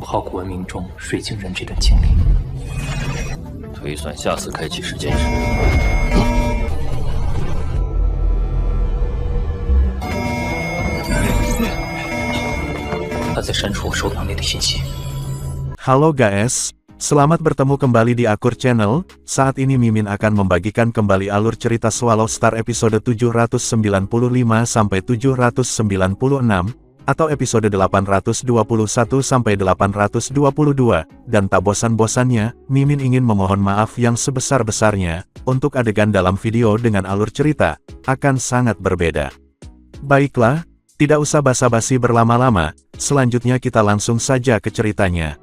考古文明中水晶人这段经历。推算下次开启时间时，他在删除我手表内的信息。 Halo guys, selamat bertemu kembali di Akur Channel. Saat ini Mimin akan membagikan kembali alur cerita Swallow Star episode 795 sampai 796 atau episode 821 sampai 822, dan tak bosan-bosannya, Mimin ingin memohon maaf yang sebesar-besarnya untuk adegan dalam video dengan alur cerita akan sangat berbeda. Baiklah, tidak usah basa-basi berlama-lama, selanjutnya kita langsung saja ke ceritanya.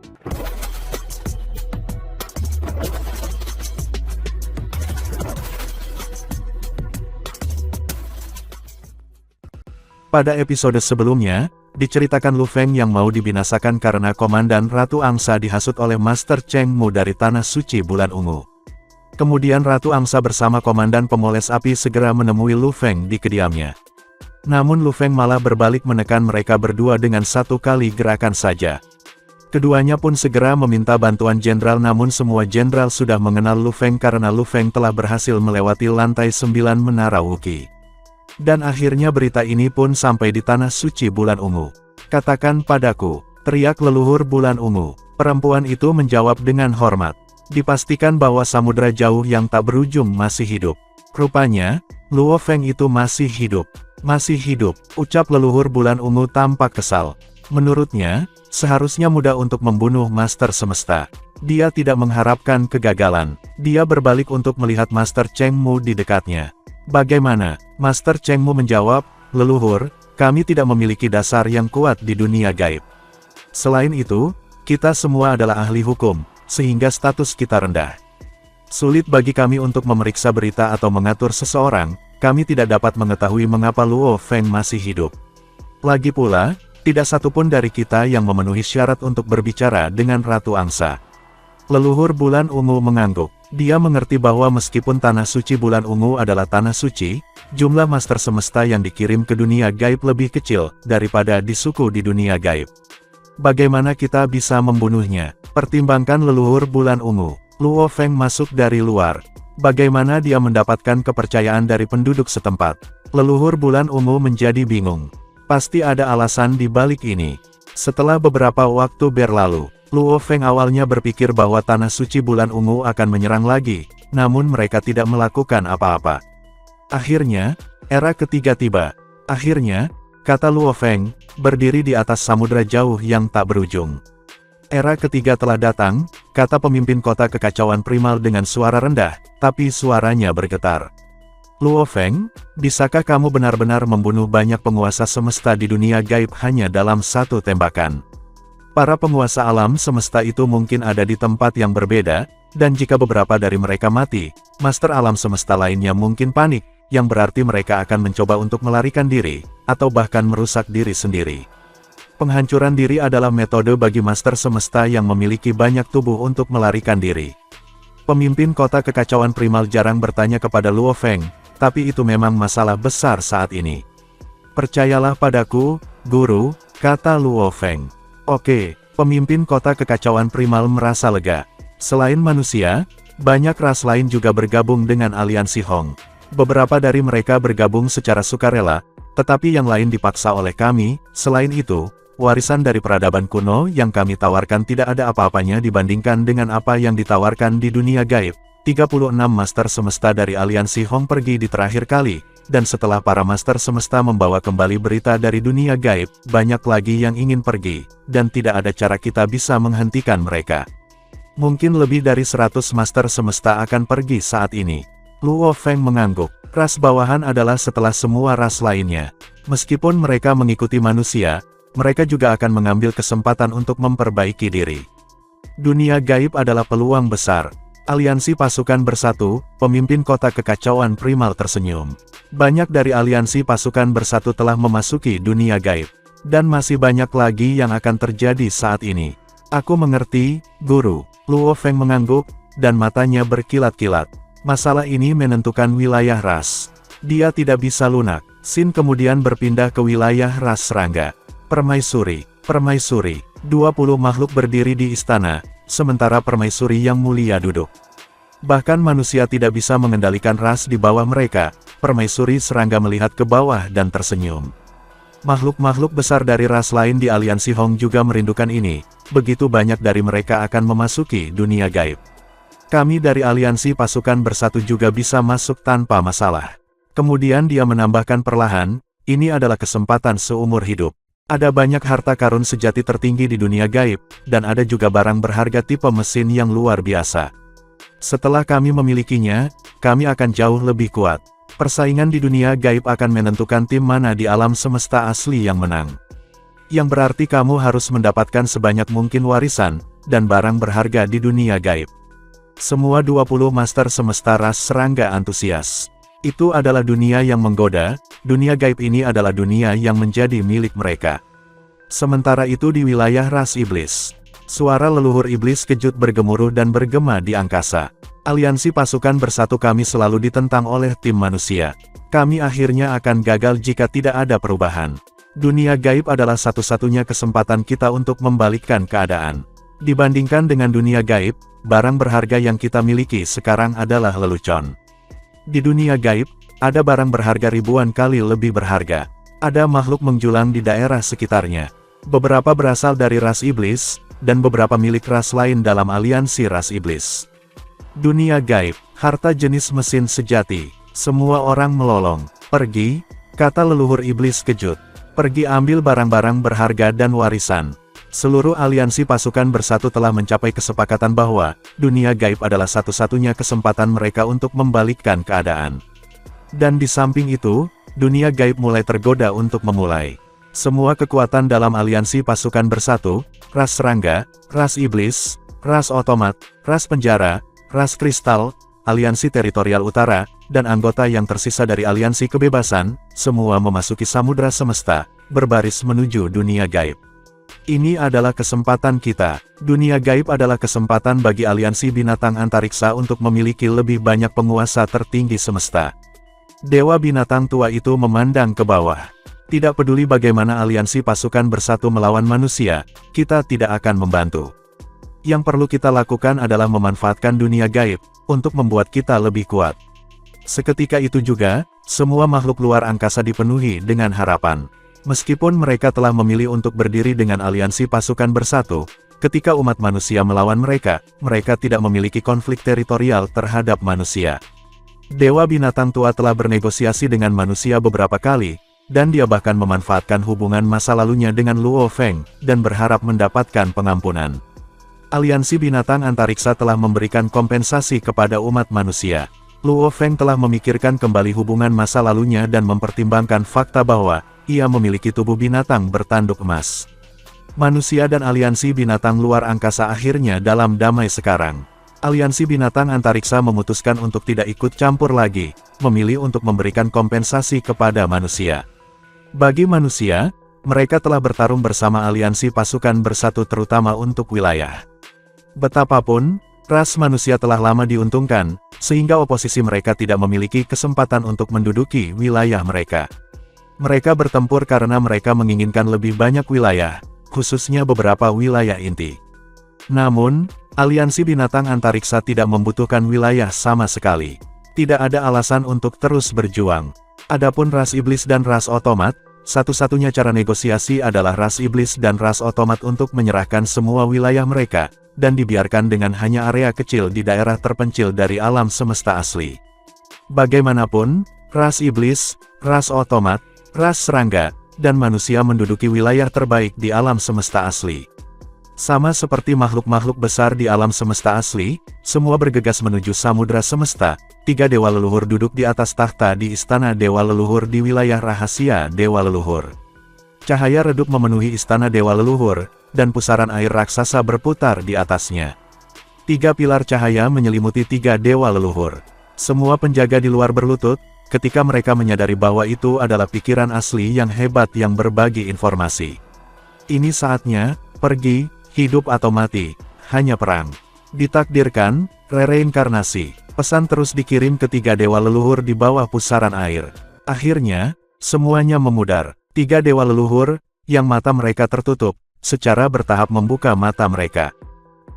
Pada episode sebelumnya, diceritakan Lu Feng yang mau dibinasakan karena Komandan Ratu Angsa dihasut oleh Master Cheng Mu dari Tanah Suci Bulan Ungu. Kemudian Ratu Angsa bersama Komandan Pemoles Api segera menemui Lu Feng di kediamannya. Namun Lu Feng malah berbalik menekan mereka berdua dengan satu kali gerakan saja. Keduanya pun segera meminta bantuan jenderal, namun semua jenderal sudah mengenal Lu Feng karena Lu Feng telah berhasil melewati lantai 9 Menara Wuki. Dan akhirnya berita ini pun sampai di Tanah Suci Bulan Ungu. "Katakan padaku," teriak leluhur Bulan Ungu. Perempuan itu menjawab dengan hormat. Dipastikan bahwa samudera jauh yang tak berujung masih hidup. Rupanya, Luo Feng itu masih hidup. Masih hidup, ucap leluhur Bulan Ungu tampak kesal. Menurutnya, seharusnya mudah untuk membunuh Master Semesta. Dia tidak mengharapkan kegagalan. Dia berbalik untuk melihat Master Cheng Mu di dekatnya. "Bagaimana?" Master Cheng Mu menjawab, "Leluhur, kami tidak memiliki dasar yang kuat di dunia gaib. Selain itu, kita semua adalah ahli hukum, sehingga status kita rendah. Sulit bagi kami untuk memeriksa berita atau mengatur seseorang, kami tidak dapat mengetahui mengapa Luo Feng masih hidup. Lagi pula, tidak satupun dari kita yang memenuhi syarat untuk berbicara dengan Ratu Angsa." Leluhur Bulan Ungu mengangguk. Dia mengerti bahwa meskipun Tanah Suci Bulan Ungu adalah tanah suci, jumlah Master Semesta yang dikirim ke dunia gaib lebih kecil daripada di suku di dunia gaib. "Bagaimana kita bisa membunuhnya?" pertimbangkan leluhur Bulan Ungu. Luo Feng masuk dari luar. Bagaimana dia mendapatkan kepercayaan dari penduduk setempat? Leluhur Bulan Ungu menjadi bingung. Pasti ada alasan di balik ini. Setelah beberapa waktu berlalu, Luo Feng awalnya berpikir bahwa Tanah Suci Bulan Ungu akan menyerang lagi, namun mereka tidak melakukan apa-apa. Akhirnya, era ketiga tiba. Akhirnya, kata Luo Feng, berdiri di atas samudera jauh yang tak berujung. Era ketiga telah datang, kata pemimpin kota kekacauan primal dengan suara rendah, tapi suaranya bergetar. "Luo Feng, bisakah kamu benar-benar membunuh banyak penguasa semesta di dunia gaib hanya dalam satu tembakan? Para penguasa alam semesta itu mungkin ada di tempat yang berbeda, dan jika beberapa dari mereka mati, master alam semesta lainnya mungkin panik, yang berarti mereka akan mencoba untuk melarikan diri, atau bahkan merusak diri sendiri. Penghancuran diri adalah metode bagi master semesta yang memiliki banyak tubuh untuk melarikan diri." Pemimpin kota kekacauan primal jarang bertanya kepada Luo Feng, tapi itu memang masalah besar saat ini. "Percayalah padaku, guru," kata Luo Feng. Oke, pemimpin kota kekacauan primal merasa lega. Selain manusia, banyak ras lain juga bergabung dengan aliansi Hong. Beberapa dari mereka bergabung secara sukarela, tetapi yang lain dipaksa oleh kami. Selain itu, warisan dari peradaban kuno yang kami tawarkan tidak ada apa-apanya dibandingkan dengan apa yang ditawarkan di dunia gaib. 36 Master Semesta dari aliansi Hong pergi di terakhir kali. Dan setelah para Master Semesta membawa kembali berita dari dunia gaib, banyak lagi yang ingin pergi, dan tidak ada cara kita bisa menghentikan mereka. Mungkin lebih dari 100 Master Semesta akan pergi saat ini. Luo Feng mengangguk. Ras bawahan adalah setelah semua ras lainnya. Meskipun mereka mengikuti manusia, mereka juga akan mengambil kesempatan untuk memperbaiki diri. Dunia gaib adalah peluang besar. Aliansi pasukan bersatu, pemimpin kota kekacauan primal tersenyum. Banyak dari aliansi pasukan bersatu telah memasuki dunia gaib. Dan masih banyak lagi yang akan terjadi saat ini. "Aku mengerti, guru." Luo Feng mengangguk, dan matanya berkilat-kilat. Masalah ini menentukan wilayah ras. Dia tidak bisa lunak. Xin kemudian berpindah ke wilayah ras serangga. Permaisuri. 20 makhluk berdiri di istana, sementara permaisuri yang mulia duduk. Bahkan manusia tidak bisa mengendalikan ras di bawah mereka. Permaisuri serangga melihat ke bawah dan tersenyum. Makhluk-makhluk besar dari ras lain di aliansi Hong juga merindukan ini. Begitu banyak dari mereka akan memasuki dunia gaib. Kami dari aliansi pasukan bersatu juga bisa masuk tanpa masalah. Kemudian dia menambahkan perlahan, ini adalah kesempatan seumur hidup. Ada banyak harta karun sejati tertinggi di dunia gaib, dan ada juga barang berharga tipe mesin yang luar biasa. Setelah kami memilikinya, kami akan jauh lebih kuat. Persaingan di dunia gaib akan menentukan tim mana di alam semesta asli yang menang. Yang berarti kamu harus mendapatkan sebanyak mungkin warisan, dan barang berharga di dunia gaib. Semua 20 master semesta ras serangga antusias. Itu adalah dunia yang menggoda, dunia gaib ini adalah dunia yang menjadi milik mereka. Sementara itu di wilayah ras iblis, suara leluhur iblis kejut bergemuruh dan bergema di angkasa. Aliansi pasukan bersatu kami selalu ditentang oleh tim manusia. Kami akhirnya akan gagal jika tidak ada perubahan. Dunia gaib adalah satu-satunya kesempatan kita untuk membalikkan keadaan. Dibandingkan dengan dunia gaib, barang berharga yang kita miliki sekarang adalah lelucon. Di dunia gaib, ada barang berharga ribuan kali lebih berharga. Ada makhluk menjulang di daerah sekitarnya. Beberapa berasal dari ras iblis, dan beberapa milik ras lain dalam aliansi ras iblis. Dunia gaib, harta jenis mesin sejati. Semua orang melolong. Pergi, kata leluhur iblis kejut. Pergi ambil barang-barang berharga dan warisan. Seluruh aliansi pasukan bersatu telah mencapai kesepakatan bahwa dunia gaib adalah satu-satunya kesempatan mereka untuk membalikkan keadaan. Dan di samping itu, dunia gaib mulai tergoda untuk memulai. Semua kekuatan dalam aliansi pasukan bersatu, ras serangga, ras iblis, ras otomat, ras penjara, ras kristal, aliansi teritorial utara, dan anggota yang tersisa dari aliansi kebebasan, semua memasuki samudra semesta, berbaris menuju dunia gaib. Ini adalah kesempatan kita. Dunia gaib adalah kesempatan bagi aliansi binatang antariksa untuk memiliki lebih banyak penguasa tertinggi semesta. Dewa binatang tua itu memandang ke bawah. Tidak peduli bagaimana aliansi pasukan bersatu melawan manusia, kita tidak akan membantu. Yang perlu kita lakukan adalah memanfaatkan dunia gaib, untuk membuat kita lebih kuat. Seketika itu juga, semua makhluk luar angkasa dipenuhi dengan harapan. Meskipun mereka telah memilih untuk berdiri dengan aliansi pasukan bersatu, ketika umat manusia melawan mereka, mereka tidak memiliki konflik teritorial terhadap manusia. Dewa binatang tua telah bernegosiasi dengan manusia beberapa kali, dan dia bahkan memanfaatkan hubungan masa lalunya dengan Luo Feng, dan berharap mendapatkan pengampunan. Aliansi binatang antariksa telah memberikan kompensasi kepada umat manusia. Luo Feng telah memikirkan kembali hubungan masa lalunya dan mempertimbangkan fakta bahwa ia memiliki tubuh binatang bertanduk emas. Manusia dan aliansi binatang luar angkasa akhirnya dalam damai sekarang. Aliansi binatang antariksa memutuskan untuk tidak ikut campur lagi, memilih untuk memberikan kompensasi kepada manusia. Bagi manusia, mereka telah bertarung bersama aliansi pasukan bersatu terutama untuk wilayah. Betapapun, ras manusia telah lama diuntungkan, sehingga oposisi mereka tidak memiliki kesempatan untuk menduduki wilayah mereka. Mereka bertempur karena mereka menginginkan lebih banyak wilayah, khususnya beberapa wilayah inti. Namun, aliansi binatang antariksa tidak membutuhkan wilayah sama sekali. Tidak ada alasan untuk terus berjuang. Adapun ras iblis dan ras otomat, satu-satunya cara negosiasi adalah ras iblis dan ras otomat untuk menyerahkan semua wilayah mereka, dan dibiarkan dengan hanya area kecil di daerah terpencil dari alam semesta asli. Bagaimanapun, ras iblis, ras otomat, ras serangga, dan manusia menduduki wilayah terbaik di alam semesta asli. Sama seperti makhluk-makhluk besar di alam semesta asli, semua bergegas menuju samudra semesta. 3 dewa leluhur duduk di atas takhta di istana dewa leluhur di wilayah rahasia dewa leluhur. Cahaya redup memenuhi istana dewa leluhur, dan pusaran air raksasa berputar di atasnya. 3 pilar cahaya menyelimuti 3 dewa leluhur. Semua penjaga di luar berlutut, ketika mereka menyadari bahwa itu adalah pikiran asli yang hebat yang berbagi informasi. Ini saatnya, pergi, hidup atau mati, hanya perang. Ditakdirkan, reinkarnasi. Pesan terus dikirim ke 3 dewa leluhur di bawah pusaran air. Akhirnya, semuanya memudar. 3 dewa leluhur, yang mata mereka tertutup, secara bertahap membuka mata mereka.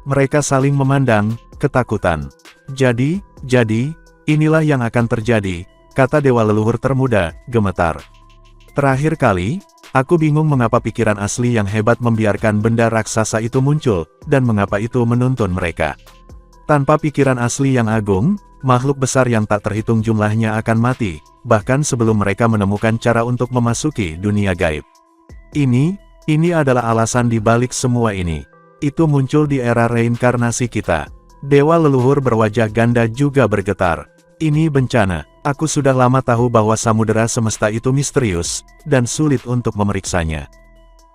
Mereka saling memandang, ketakutan. Jadi, inilah yang akan terjadi, kata Dewa Leluhur termuda, gemetar. Terakhir kali, aku bingung mengapa pikiran asli yang hebat membiarkan benda raksasa itu muncul, dan mengapa itu menuntun mereka. Tanpa pikiran asli yang agung, makhluk besar yang tak terhitung jumlahnya akan mati, bahkan sebelum mereka menemukan cara untuk memasuki dunia gaib. Ini adalah alasan di balik semua ini. Itu muncul di era reinkarnasi kita. Dewa Leluhur berwajah ganda juga bergetar. Ini bencana. Aku sudah lama tahu bahwa samudera semesta itu misterius, dan sulit untuk memeriksanya.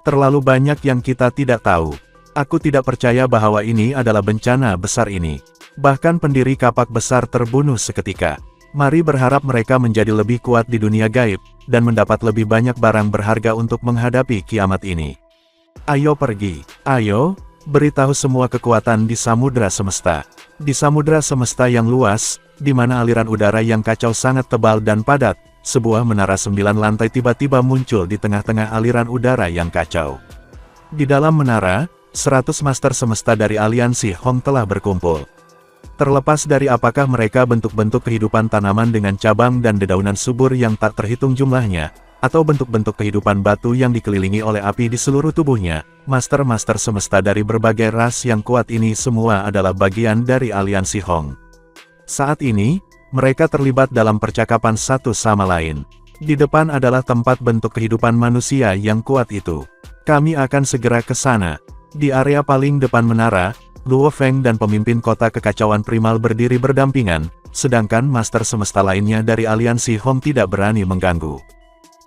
Terlalu banyak yang kita tidak tahu. Aku tidak percaya bahwa ini adalah bencana besar ini. Bahkan pendiri kapak besar terbunuh seketika. Mari berharap mereka menjadi lebih kuat di dunia gaib, dan mendapat lebih banyak barang berharga untuk menghadapi kiamat ini. Ayo pergi, ayo, beritahu semua kekuatan di samudera semesta. Di samudera semesta yang luas, di mana aliran udara yang kacau sangat tebal dan padat, sebuah menara 9 lantai tiba-tiba muncul di tengah-tengah aliran udara yang kacau. Di dalam menara, 100 master semesta dari aliansi Hong telah berkumpul. Terlepas dari apakah mereka bentuk-bentuk kehidupan tanaman dengan cabang dan dedaunan subur yang tak terhitung jumlahnya, atau bentuk-bentuk kehidupan batu yang dikelilingi oleh api di seluruh tubuhnya, master-master semesta dari berbagai ras yang kuat ini semua adalah bagian dari aliansi Hong. Saat ini, mereka terlibat dalam percakapan satu sama lain. Di depan adalah tempat bentuk kehidupan manusia yang kuat itu. Kami akan segera ke sana. Di area paling depan menara, Luo Feng dan pemimpin kota kekacauan primal berdiri berdampingan, sedangkan master semesta lainnya dari aliansi Hong tidak berani mengganggu.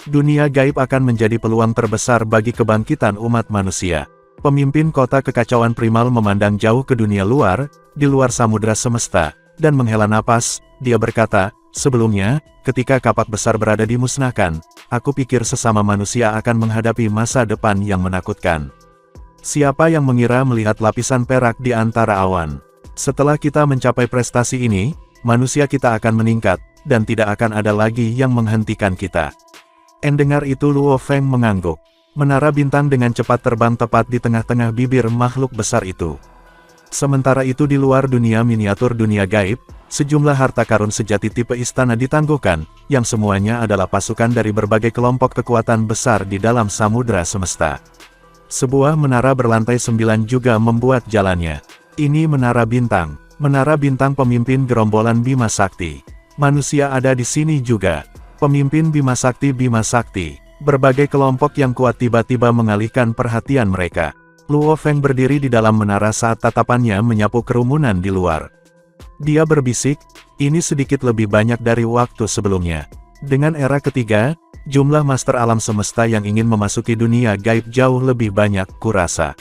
Dunia gaib akan menjadi peluang terbesar bagi kebangkitan umat manusia. Pemimpin kota kekacauan primal memandang jauh ke dunia luar, di luar samudera semesta, dan menghela napas. Dia berkata, sebelumnya, ketika kapak besar berada dimusnahkan, aku pikir sesama manusia akan menghadapi masa depan yang menakutkan. Siapa yang mengira melihat lapisan perak di antara awan? Setelah kita mencapai prestasi ini, manusia kita akan meningkat, dan tidak akan ada lagi yang menghentikan kita. Mendengar itu Luo Feng mengangguk. Menara bintang dengan cepat terbang tepat di tengah-tengah bibir makhluk besar itu. Sementara itu di luar dunia miniatur dunia gaib, sejumlah harta karun sejati tipe istana ditangguhkan, yang semuanya adalah pasukan dari berbagai kelompok kekuatan besar di dalam samudera semesta. Sebuah menara berlantai 9 juga membuat jalannya. Ini menara bintang. Menara bintang pemimpin gerombolan Bima Sakti. Manusia ada di sini juga. Pemimpin Bima Sakti. Berbagai kelompok yang kuat tiba-tiba mengalihkan perhatian mereka. Luo Feng berdiri di dalam menara saat tatapannya menyapu kerumunan di luar. Dia berbisik, ini sedikit lebih banyak dari waktu sebelumnya. Dengan era ketiga, jumlah master alam semesta yang ingin memasuki dunia gaib jauh lebih banyak, kurasa.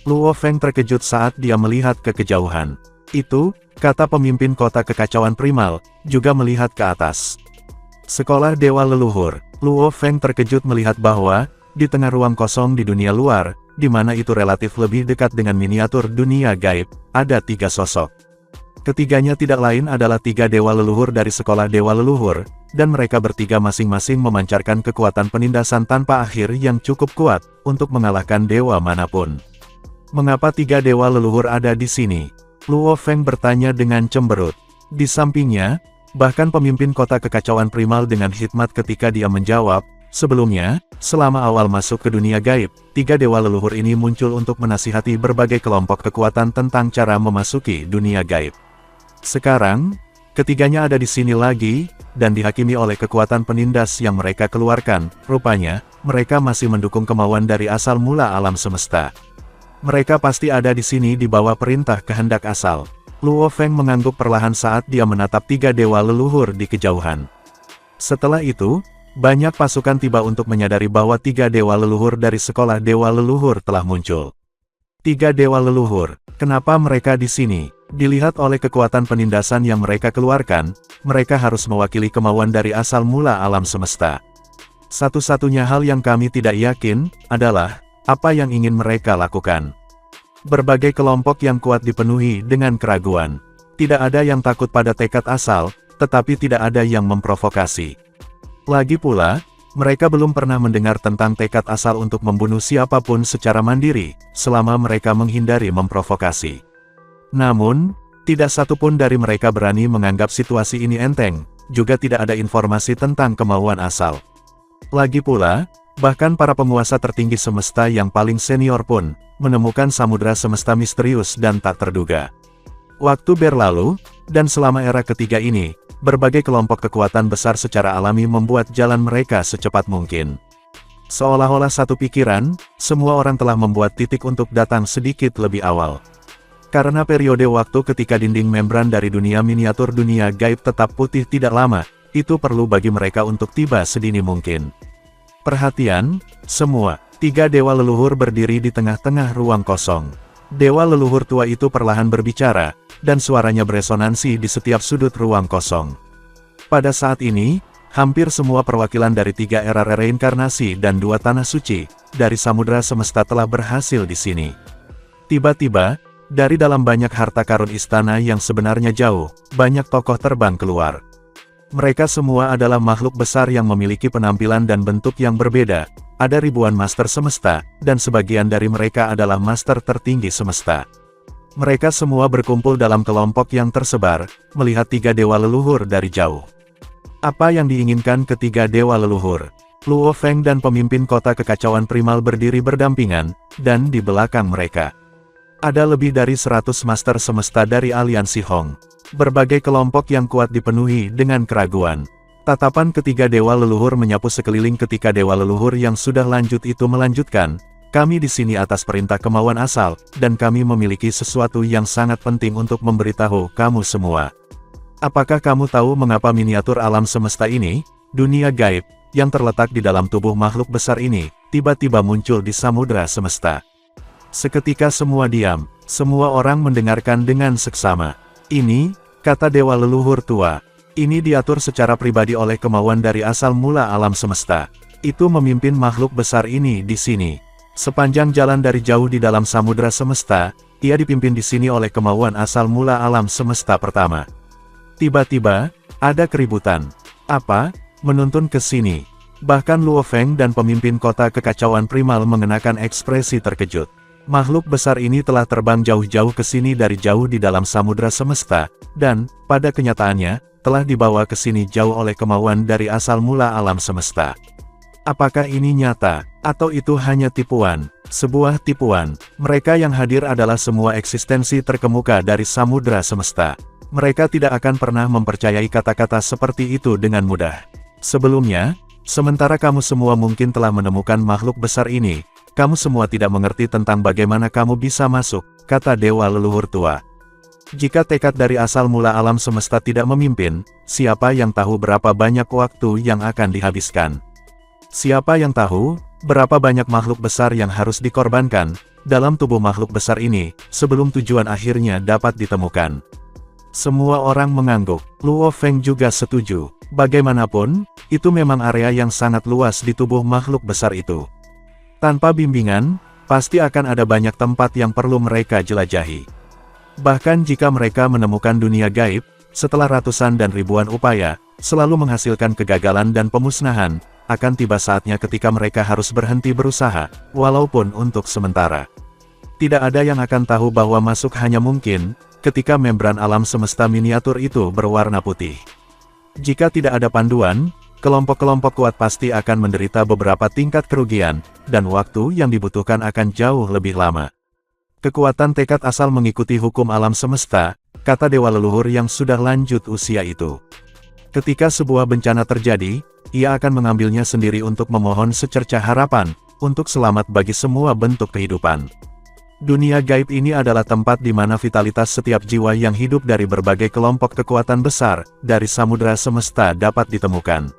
Luo Feng terkejut saat dia melihat ke kejauhan. Itu, kata pemimpin kota kekacauan primal, juga melihat ke atas. Sekolah Dewa Leluhur. Luo Feng terkejut melihat bahwa, di tengah ruang kosong di dunia luar, di mana itu relatif lebih dekat dengan miniatur dunia gaib, ada 3 sosok. Ketiganya tidak lain adalah 3 Dewa Leluhur dari Sekolah Dewa Leluhur, dan mereka bertiga masing-masing memancarkan kekuatan penindasan tanpa akhir yang cukup kuat, untuk mengalahkan dewa manapun. Mengapa 3 Dewa Leluhur ada di sini? Luo Feng bertanya dengan cemberut. Di sampingnya, bahkan pemimpin kota kekacauan primal dengan hikmat ketika dia menjawab, sebelumnya, selama awal masuk ke dunia gaib, 3 Dewa Leluhur ini muncul untuk menasihati berbagai kelompok kekuatan tentang cara memasuki dunia gaib. Sekarang, ketiganya ada di sini lagi, dan dihakimi oleh kekuatan penindas yang mereka keluarkan. Rupanya, mereka masih mendukung kemauan dari asal mula alam semesta. Mereka pasti ada di sini di bawah perintah kehendak asal. Luo Feng mengangguk perlahan saat dia menatap 3 Dewa Leluhur di kejauhan. Setelah itu, banyak pasukan tiba untuk menyadari bahwa 3 Dewa Leluhur dari Sekolah Dewa Leluhur telah muncul. 3 Dewa Leluhur, kenapa mereka di sini? Dilihat oleh kekuatan penindasan yang mereka keluarkan, mereka harus mewakili kemauan dari asal mula alam semesta. Satu-satunya hal yang kami tidak yakin, adalah, apa yang ingin mereka lakukan. Berbagai kelompok yang kuat dipenuhi dengan keraguan. Tidak ada yang takut pada tekad asal, tetapi tidak ada yang memprovokasi. Lagi pula, Mereka belum pernah mendengar tentang tekad asal untuk membunuh siapapun secara mandiri, selama mereka menghindari memprovokasi. Namun, tidak satupun dari mereka berani menganggap situasi ini enteng, juga tidak ada informasi tentang kemauan asal. Lagi pula, bahkan para penguasa tertinggi semesta yang paling senior pun, menemukan samudera semesta misterius dan tak terduga. Waktu berlalu, dan selama era ketiga ini, berbagai kelompok kekuatan besar secara alami membuat jalan mereka secepat mungkin. Seolah-olah satu pikiran, semua orang telah membuat titik untuk datang sedikit lebih awal. Karena periode waktu ketika dinding membran dari dunia miniatur dunia gaib tetap putih tidak lama, itu perlu bagi mereka untuk tiba sedini mungkin. Perhatian, semua, 3 dewa leluhur berdiri di tengah-tengah ruang kosong. Dewa leluhur tua itu perlahan berbicara, dan suaranya beresonansi di setiap sudut ruang kosong. Pada saat ini, hampir semua perwakilan dari 3 era reinkarnasi dan 2 tanah suci, dari samudera semesta telah berhasil di sini. Tiba-tiba, dari dalam banyak harta karun istana yang sebenarnya jauh, banyak tokoh terbang keluar. Mereka semua adalah makhluk besar yang memiliki penampilan dan bentuk yang berbeda. Ada ribuan master semesta, dan sebagian dari mereka adalah master tertinggi semesta. Mereka semua berkumpul dalam kelompok yang tersebar, melihat 3 dewa leluhur dari jauh. Apa yang diinginkan ketiga dewa leluhur? Luo Feng dan pemimpin kota kekacauan primal berdiri berdampingan, dan di belakang mereka ada lebih dari 100 master semesta dari aliansi Hong. Berbagai kelompok yang kuat dipenuhi dengan keraguan. Tatapan ketiga dewa leluhur menyapu sekeliling ketika dewa leluhur yang sudah lanjut itu melanjutkan, "Kami di sini atas perintah kemauan asal, dan kami memiliki sesuatu yang sangat penting untuk memberitahu kamu semua. Apakah kamu tahu mengapa miniatur alam semesta ini, dunia gaib, yang terletak di dalam tubuh makhluk besar ini, tiba-tiba muncul di samudera semesta?" Seketika semua diam, semua orang mendengarkan dengan seksama. "Ini," kata dewa leluhur tua, "ini diatur secara pribadi oleh kemauan dari asal mula alam semesta. Itu memimpin makhluk besar ini di sini. Sepanjang jalan dari jauh di dalam samudera semesta, ia dipimpin di sini oleh kemauan asal mula alam semesta pertama." Tiba-tiba, ada keributan. "Apa? Menuntun ke sini?" Bahkan Luo Feng dan pemimpin kota kekacauan primal mengenakan ekspresi terkejut. Makhluk besar ini telah terbang jauh-jauh ke sini dari jauh di dalam samudera semesta, dan, pada kenyataannya, telah dibawa ke sini jauh oleh kemauan dari asal mula alam semesta. Apakah ini nyata, atau itu hanya tipuan? Sebuah tipuan. Mereka yang hadir adalah semua eksistensi terkemuka dari samudera semesta. Mereka tidak akan pernah mempercayai kata-kata seperti itu dengan mudah. Sebelumnya, sementara kamu semua mungkin telah menemukan makhluk besar ini, kamu semua tidak mengerti tentang bagaimana kamu bisa masuk, kata dewa leluhur tua. Jika tekad dari asal mula alam semesta tidak memimpin, siapa yang tahu berapa banyak waktu yang akan dihabiskan? Siapa yang tahu, berapa banyak makhluk besar yang harus dikorbankan, dalam tubuh makhluk besar ini, sebelum tujuan akhirnya dapat ditemukan? Semua orang mengangguk. Luo Feng juga setuju. Bagaimanapun, itu memang area yang sangat luas di tubuh makhluk besar itu. Tanpa bimbingan, pasti akan ada banyak tempat yang perlu mereka jelajahi. Bahkan jika mereka menemukan dunia gaib, setelah ratusan dan ribuan upaya, selalu menghasilkan kegagalan dan pemusnahan, akan tiba saatnya ketika mereka harus berhenti berusaha, walaupun untuk sementara. Tidak ada yang akan tahu bahwa masuk hanya mungkin, ketika membran alam semesta miniatur itu berwarna putih. Jika tidak ada panduan, kelompok-kelompok kuat pasti akan menderita beberapa tingkat kerugian, dan waktu yang dibutuhkan akan jauh lebih lama. Kekuatan tekad asal mengikuti hukum alam semesta, kata dewa leluhur yang sudah lanjut usia itu. Ketika sebuah bencana terjadi, ia akan mengambilnya sendiri untuk memohon secercah harapan, untuk selamat bagi semua bentuk kehidupan. Dunia gaib ini adalah tempat di mana vitalitas setiap jiwa yang hidup dari berbagai kelompok kekuatan besar, dari samudera semesta dapat ditemukan.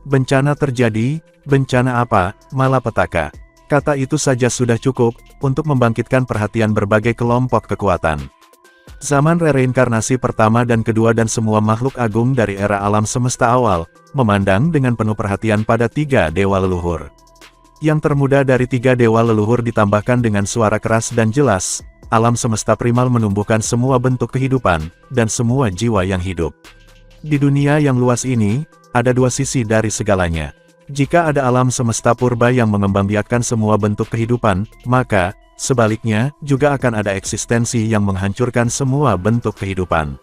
Bencana terjadi, bencana apa, malapetaka. Kata itu saja sudah cukup, untuk membangkitkan perhatian berbagai kelompok kekuatan. Zaman reinkarnasi pertama dan kedua dan semua makhluk agung dari era alam semesta awal, memandang dengan penuh perhatian pada 3 dewa leluhur. Yang termuda dari 3 dewa leluhur ditambahkan dengan suara keras dan jelas, alam semesta primal menumbuhkan semua bentuk kehidupan, dan semua jiwa yang hidup. Di dunia yang luas ini, ada 2 sisi dari segalanya. Jika ada alam semesta purba yang mengembangbiakkan semua bentuk kehidupan, maka, sebaliknya, juga akan ada eksistensi yang menghancurkan semua bentuk kehidupan.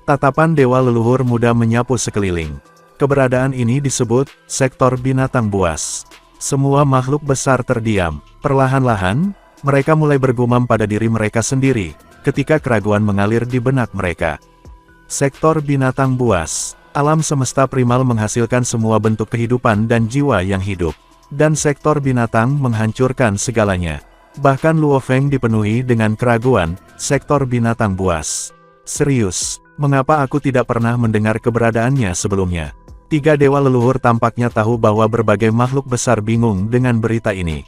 Tatapan Dewa Leluhur Muda menyapu sekeliling. Keberadaan ini disebut sektor binatang buas. Semua makhluk besar terdiam. Perlahan-lahan, mereka mulai bergumam pada diri mereka sendiri, ketika keraguan mengalir di benak mereka. Sektor binatang buas. Alam semesta primal menghasilkan semua bentuk kehidupan dan jiwa yang hidup. Dan sektor binatang menghancurkan segalanya. Bahkan Luo Feng dipenuhi dengan keraguan, sektor binatang buas. Serius, mengapa aku tidak pernah mendengar keberadaannya sebelumnya? Tiga dewa leluhur tampaknya tahu bahwa berbagai makhluk besar bingung dengan berita ini.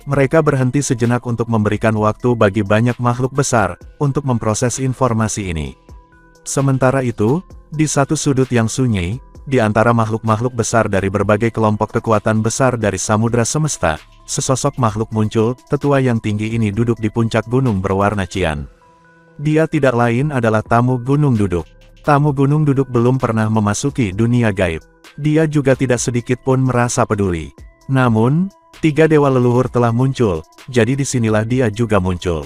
Mereka berhenti sejenak untuk memberikan waktu bagi banyak makhluk besar, untuk memproses informasi ini. Sementara itu, di satu sudut yang sunyi, di antara makhluk-makhluk besar dari berbagai kelompok kekuatan besar dari samudra semesta, sesosok makhluk muncul, tetua yang tinggi ini duduk di puncak gunung berwarna cian. Dia tidak lain adalah tamu Gunung Duduk. Tamu Gunung Duduk belum pernah memasuki dunia gaib. Dia juga tidak sedikit pun merasa peduli. Namun, tiga dewa leluhur telah muncul, jadi disinilah dia juga muncul.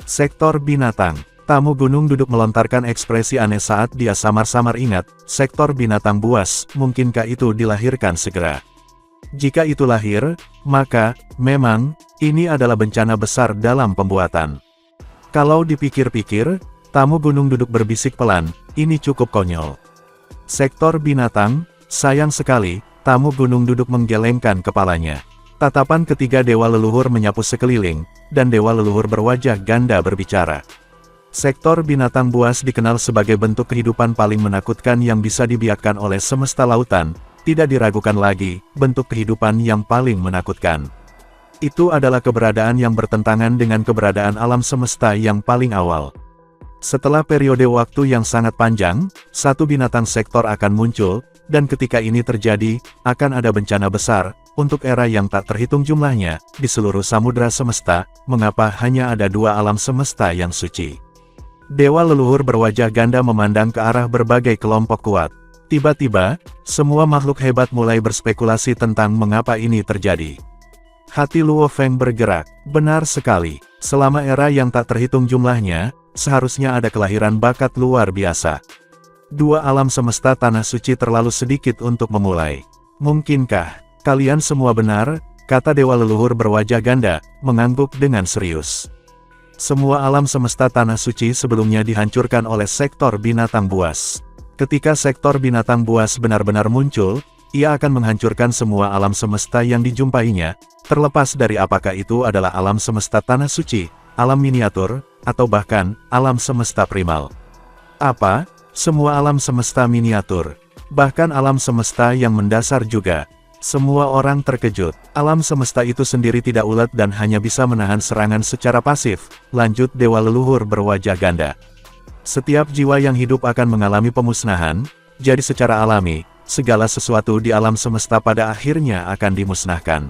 Sektor binatang. Tamu Gunung Duduk melontarkan ekspresi aneh saat dia samar-samar ingat, sektor binatang buas, mungkinkah itu dilahirkan segera? Jika itu lahir, maka, memang, ini adalah bencana besar dalam pembuatan. Kalau dipikir-pikir, tamu Gunung Duduk berbisik pelan, ini cukup konyol. Sektor binatang, sayang sekali, tamu Gunung Duduk menggelengkan kepalanya. Tatapan ketiga dewa leluhur menyapu sekeliling, dan dewa leluhur berwajah ganda berbicara. Sektor binatang buas dikenal sebagai bentuk kehidupan paling menakutkan yang bisa dibiakkan oleh semesta lautan, tidak diragukan lagi, bentuk kehidupan yang paling menakutkan. Itu adalah keberadaan yang bertentangan dengan keberadaan alam semesta yang paling awal. Setelah periode waktu yang sangat panjang, satu binatang sektor akan muncul, dan ketika ini terjadi, akan ada bencana besar, untuk era yang tak terhitung jumlahnya, di seluruh samudra semesta, mengapa hanya ada dua alam semesta yang suci? Dewa leluhur berwajah ganda memandang ke arah berbagai kelompok kuat. Tiba-tiba, semua makhluk hebat mulai berspekulasi tentang mengapa ini terjadi. Hati Luo Feng bergerak. Benar sekali, selama era yang tak terhitung jumlahnya, seharusnya ada kelahiran bakat luar biasa. Dua alam semesta tanah suci terlalu sedikit untuk memulai. Mungkinkah kalian semua benar? Kata dewa leluhur berwajah ganda, mengangguk dengan serius. Semua alam semesta tanah suci sebelumnya dihancurkan oleh sektor binatang buas. Ketika sektor binatang buas benar-benar muncul, ia akan menghancurkan semua alam semesta yang dijumpainya, terlepas dari apakah itu adalah alam semesta tanah suci, alam miniatur, atau bahkan, alam semesta primal. Apa? Semua alam semesta miniatur. Bahkan alam semesta yang mendasar juga. Semua orang terkejut. Alam semesta itu sendiri tidak ulet dan hanya bisa menahan serangan secara pasif, lanjut dewa leluhur berwajah ganda. Setiap jiwa yang hidup akan mengalami pemusnahan, jadi secara alami, segala sesuatu di alam semesta pada akhirnya akan dimusnahkan.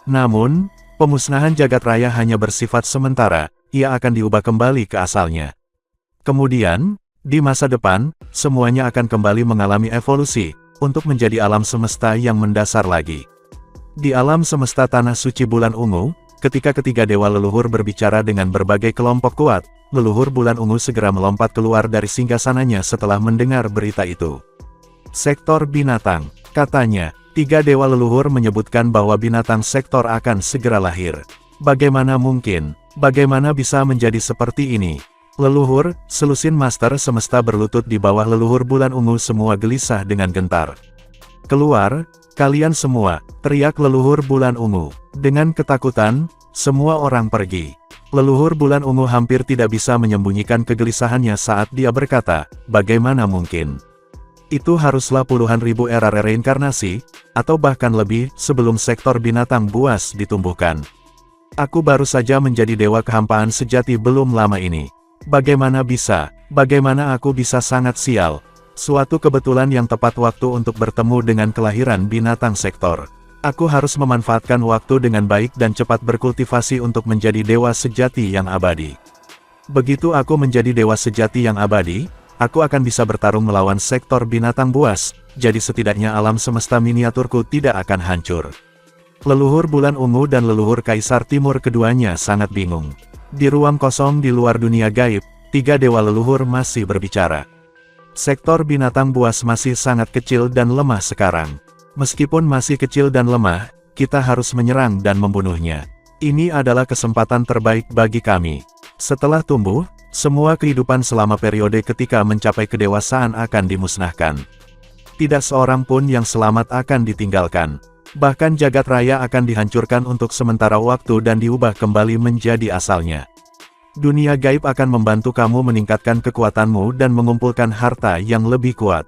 Namun, pemusnahan jagat raya hanya bersifat sementara, ia akan diubah kembali ke asalnya. Kemudian, di masa depan, semuanya akan kembali mengalami evolusi, untuk menjadi alam semesta yang mendasar lagi. Di alam semesta tanah suci bulan ungu, ketika ketiga dewa leluhur berbicara dengan berbagai kelompok kuat, leluhur bulan ungu segera melompat keluar dari singgasananya setelah mendengar berita itu. Sektor binatang, katanya, tiga dewa leluhur menyebutkan bahwa binatang sektor akan segera lahir. Bagaimana mungkin? Bagaimana bisa menjadi seperti ini? Leluhur, selusin master semesta berlutut di bawah leluhur bulan ungu semua gelisah dengan gentar. Keluar, kalian semua, teriak leluhur bulan ungu. Dengan ketakutan, semua orang pergi. Leluhur bulan ungu hampir tidak bisa menyembunyikan kegelisahannya saat dia berkata, bagaimana mungkin? Itu haruslah puluhan ribu era reinkarnasi, atau bahkan lebih, sebelum sektor binatang buas ditumbuhkan. Aku baru saja menjadi dewa kehampaan sejati belum lama ini. Bagaimana bisa? Bagaimana aku bisa sangat sial? Suatu kebetulan yang tepat waktu untuk bertemu dengan kelahiran binatang sektor. Aku harus memanfaatkan waktu dengan baik dan cepat berkultivasi untuk menjadi dewa sejati yang abadi. Begitu aku menjadi dewa sejati yang abadi, aku akan bisa bertarung melawan sektor binatang buas, jadi setidaknya alam semesta miniaturku tidak akan hancur. Leluhur bulan ungu dan leluhur kaisar timur keduanya sangat bingung. Di ruang kosong di luar dunia gaib, 3 dewa leluhur masih berbicara. Sektor binatang buas masih sangat kecil dan lemah sekarang. Meskipun masih kecil dan lemah, kita harus menyerang dan membunuhnya. Ini adalah kesempatan terbaik bagi kami. Setelah tumbuh, semua kehidupan selama periode ketika mencapai kedewasaan akan dimusnahkan. Tidak seorang pun yang selamat akan ditinggalkan. Bahkan jagat raya akan dihancurkan untuk sementara waktu dan diubah kembali menjadi asalnya. Dunia gaib akan membantu kamu meningkatkan kekuatanmu dan mengumpulkan harta yang lebih kuat.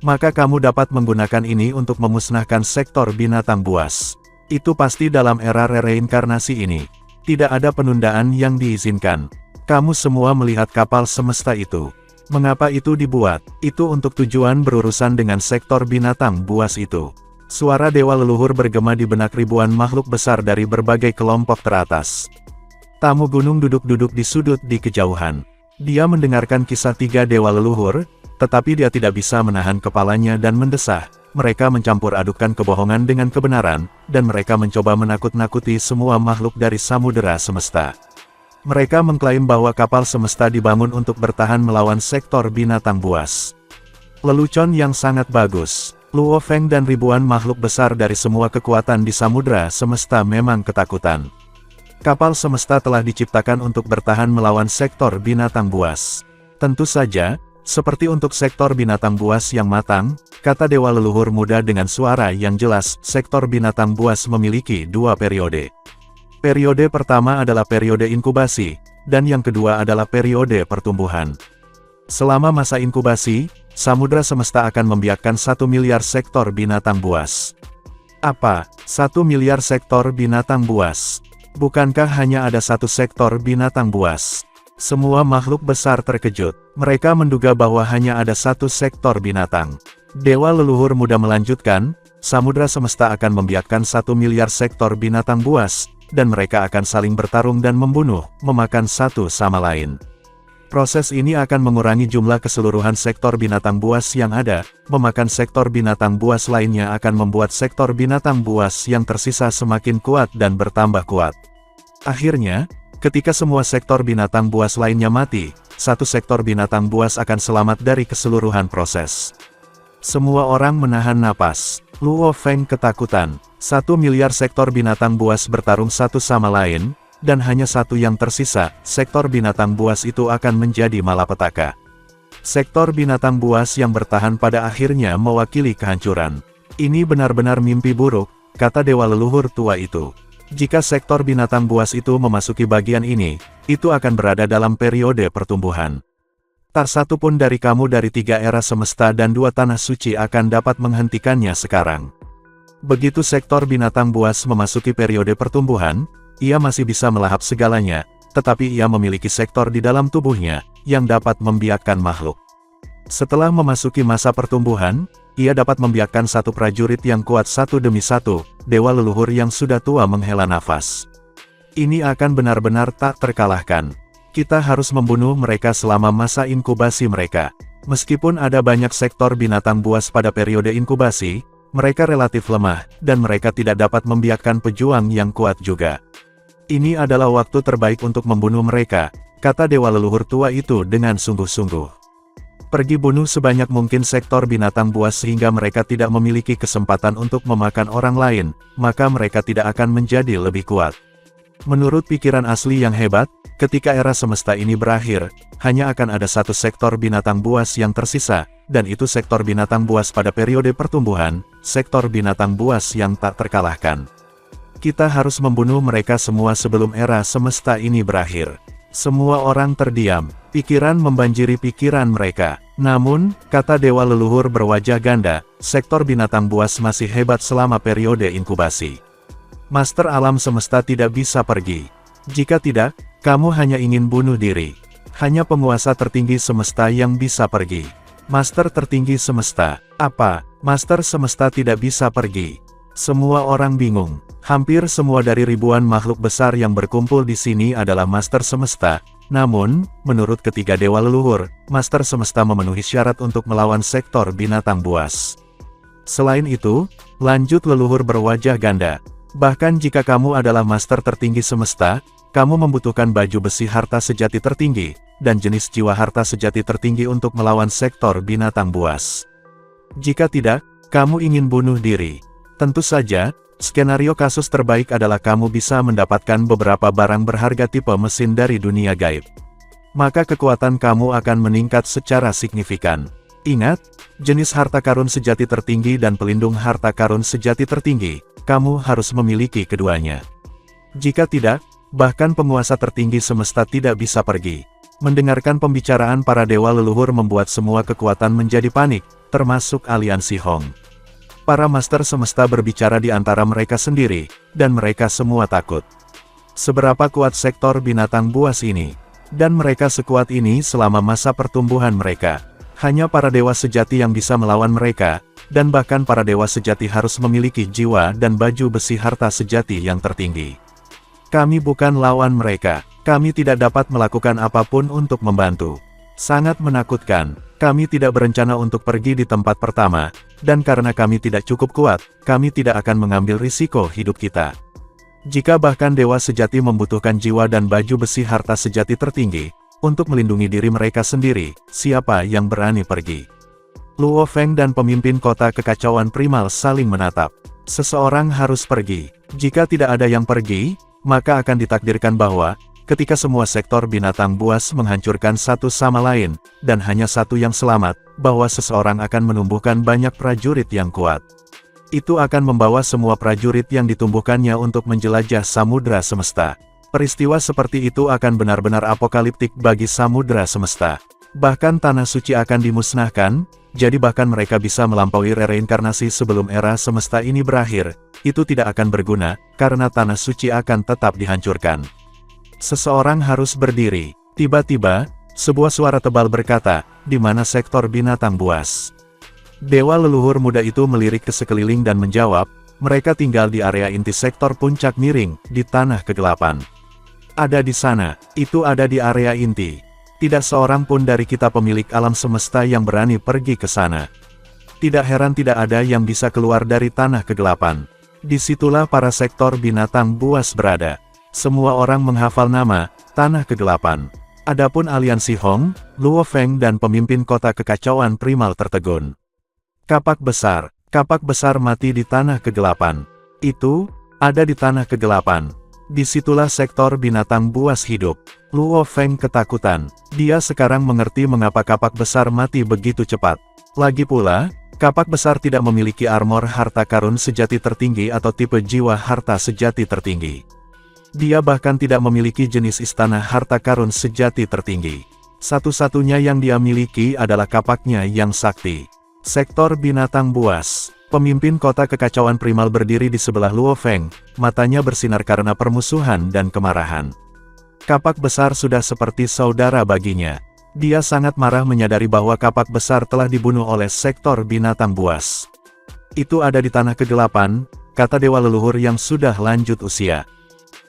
Maka kamu dapat menggunakan ini untuk memusnahkan sektor binatang buas. Itu pasti dalam era reinkarnasi ini. Tidak ada penundaan yang diizinkan. Kamu semua melihat kapal semesta itu. Mengapa itu dibuat? Itu untuk tujuan berurusan dengan sektor binatang buas itu. Suara dewa leluhur bergema di benak ribuan makhluk besar dari berbagai kelompok teratas. Tamu gunung duduk-duduk di sudut di kejauhan. Dia mendengarkan kisah 3 dewa leluhur, tetapi dia tidak bisa menahan kepalanya dan mendesah. Mereka mencampur adukkan kebohongan dengan kebenaran, dan mereka mencoba menakut-nakuti semua makhluk dari samudera semesta. Mereka mengklaim bahwa kapal semesta dibangun untuk bertahan melawan sektor binatang buas. Lelucon yang sangat bagus. Luo Feng dan ribuan makhluk besar dari semua kekuatan di samudera semesta memang ketakutan. Kapal semesta telah diciptakan untuk bertahan melawan sektor binatang buas. Tentu saja, seperti untuk sektor binatang buas yang matang, kata dewa leluhur muda dengan suara yang jelas, sektor binatang buas memiliki 2 periode. Periode pertama adalah periode inkubasi, dan yang kedua adalah periode pertumbuhan. Selama masa inkubasi, samudera semesta akan membiarkan 1 miliar sektor binatang buas. Apa? 1 miliar sektor binatang buas? Bukankah hanya ada 1 sektor binatang buas? Semua makhluk besar terkejut. Mereka menduga bahwa hanya ada 1 sektor binatang. Dewa leluhur muda melanjutkan, samudera semesta akan membiarkan 1 miliar sektor binatang buas, dan mereka akan saling bertarung dan membunuh, memakan satu sama lain. Proses ini akan mengurangi jumlah keseluruhan sektor binatang buas yang ada, memakan sektor binatang buas lainnya akan membuat sektor binatang buas yang tersisa semakin kuat dan bertambah kuat. Akhirnya, ketika semua sektor binatang buas lainnya mati, 1 sektor binatang buas akan selamat dari keseluruhan proses. Semua orang menahan napas. Luo Feng ketakutan. 1 miliar sektor binatang buas bertarung satu sama lain, dan hanya 1 yang tersisa, sektor binatang buas itu akan menjadi malapetaka. Sektor binatang buas yang bertahan pada akhirnya mewakili kehancuran. Ini benar-benar mimpi buruk, kata dewa leluhur tua itu. Jika sektor binatang buas itu memasuki bagian ini, itu akan berada dalam periode pertumbuhan. Tak satu pun dari kamu dari 3 era semesta dan 2 tanah suci akan dapat menghentikannya sekarang. Begitu sektor binatang buas memasuki periode pertumbuhan, ia masih bisa melahap segalanya, tetapi ia memiliki sektor di dalam tubuhnya, yang dapat membiakkan makhluk. Setelah memasuki masa pertumbuhan, ia dapat membiakkan 1 prajurit yang kuat satu demi satu, dewa leluhur yang sudah tua menghela nafas. Ini akan benar-benar tak terkalahkan. Kita harus membunuh mereka selama masa inkubasi mereka. Meskipun ada banyak sektor binatang buas pada periode inkubasi, mereka relatif lemah, dan mereka tidak dapat membiakkan pejuang yang kuat juga. Ini adalah waktu terbaik untuk membunuh mereka, kata dewa leluhur tua itu dengan sungguh-sungguh. Pergi bunuh sebanyak mungkin sektor binatang buas sehingga mereka tidak memiliki kesempatan untuk memakan orang lain, maka mereka tidak akan menjadi lebih kuat. Menurut pikiran asli yang hebat, ketika era semesta ini berakhir, hanya akan ada 1 sektor binatang buas yang tersisa, dan itu sektor binatang buas pada periode pertumbuhan, sektor binatang buas yang tak terkalahkan. Kita harus membunuh mereka semua sebelum era semesta ini berakhir. Semua orang terdiam, pikiran membanjiri pikiran mereka. Namun, kata dewa leluhur berwajah ganda, sektor binatang buas masih hebat selama periode inkubasi. Master alam semesta tidak bisa pergi. Jika tidak, kamu hanya ingin bunuh diri. Hanya penguasa tertinggi semesta yang bisa pergi. Master tertinggi semesta, apa? Master semesta tidak bisa pergi. Semua orang bingung. Hampir semua dari ribuan makhluk besar yang berkumpul di sini adalah Master semesta, Namun, menurut ketiga dewa leluhur, Master Semesta memenuhi syarat untuk melawan sektor binatang buas. Selain itu, lanjut leluhur berwajah ganda. Bahkan jika kamu adalah Master tertinggi semesta, kamu membutuhkan baju besi harta sejati tertinggi, dan jenis jiwa harta sejati tertinggi untuk melawan sektor binatang buas. Jika tidak, kamu ingin bunuh diri. Tentu saja, skenario kasus terbaik adalah kamu bisa mendapatkan beberapa barang berharga tipe mesin dari dunia gaib. Maka kekuatan kamu akan meningkat secara signifikan. Ingat, jenis harta karun sejati tertinggi dan pelindung harta karun sejati tertinggi, kamu harus memiliki keduanya. Jika tidak, bahkan penguasa tertinggi semesta tidak bisa pergi. Mendengarkan pembicaraan para dewa leluhur membuat semua kekuatan menjadi panik, termasuk aliansi Hong. Para Master Semesta berbicara di antara mereka sendiri, dan mereka semua takut. Seberapa kuat sektor binatang buas ini? Dan mereka sekuat ini selama masa pertumbuhan mereka. Hanya para dewa sejati yang bisa melawan mereka, dan bahkan para dewa sejati harus memiliki jiwa dan baju besi harta sejati yang tertinggi. Kami bukan lawan mereka, kami tidak dapat melakukan apapun untuk membantu. Sangat menakutkan, kami tidak berencana untuk pergi di tempat pertama, dan karena kami tidak cukup kuat, kami tidak akan mengambil risiko hidup kita. Jika bahkan dewa sejati membutuhkan jiwa dan baju besi harta sejati tertinggi, untuk melindungi diri mereka sendiri, siapa yang berani pergi? Luo Feng dan pemimpin kota kekacauan primal saling menatap. Seseorang harus pergi. Jika tidak ada yang pergi, maka akan ditakdirkan bahwa, ketika semua sektor binatang buas menghancurkan satu sama lain, dan hanya satu yang selamat, bahwa seseorang akan menumbuhkan banyak prajurit yang kuat. Itu akan membawa semua prajurit yang ditumbuhkannya untuk menjelajah samudra semesta. Peristiwa seperti itu akan benar-benar apokaliptik bagi samudra semesta. Bahkan tanah suci akan dimusnahkan, jadi bahkan mereka bisa melampaui reinkarnasi sebelum era semesta ini berakhir. Itu tidak akan berguna, karena tanah suci akan tetap dihancurkan. Seseorang harus berdiri. Tiba-tiba, sebuah suara tebal berkata, "Di mana sektor binatang buas?" Dewa leluhur muda itu melirik ke sekeliling dan menjawab, "Mereka tinggal di area inti sektor puncak miring, di tanah kegelapan." Ada di sana, itu ada di area inti. Tidak seorang pun dari kita pemilik alam semesta yang berani pergi ke sana. Tidak heran tidak ada yang bisa keluar dari tanah kegelapan. Disitulah para sektor binatang buas berada. Semua orang menghafal nama, Tanah Kegelapan. Adapun aliansi Hong, Luo Feng dan pemimpin kota kekacauan primal tertegun. Kapak besar mati di Tanah Kegelapan. Itu, ada di Tanah Kegelapan. Disitulah sektor binatang buas hidup. Luo Feng ketakutan. Dia sekarang mengerti mengapa kapak besar mati begitu cepat. Lagi pula, kapak besar tidak memiliki armor harta karun sejati tertinggi atau tipe jiwa harta sejati tertinggi. Dia bahkan tidak memiliki jenis istana harta karun sejati tertinggi. Satu-satunya yang dia miliki adalah kapaknya yang sakti. Sektor binatang buas. Pemimpin kota kekacauan primal berdiri di sebelah Luo Feng, matanya bersinar karena permusuhan dan kemarahan. Kapak besar sudah seperti saudara baginya. Dia sangat marah menyadari bahwa kapak besar telah dibunuh oleh sektor binatang buas. Itu ada di Tanah Kegelapan, kata dewa leluhur yang sudah lanjut usia.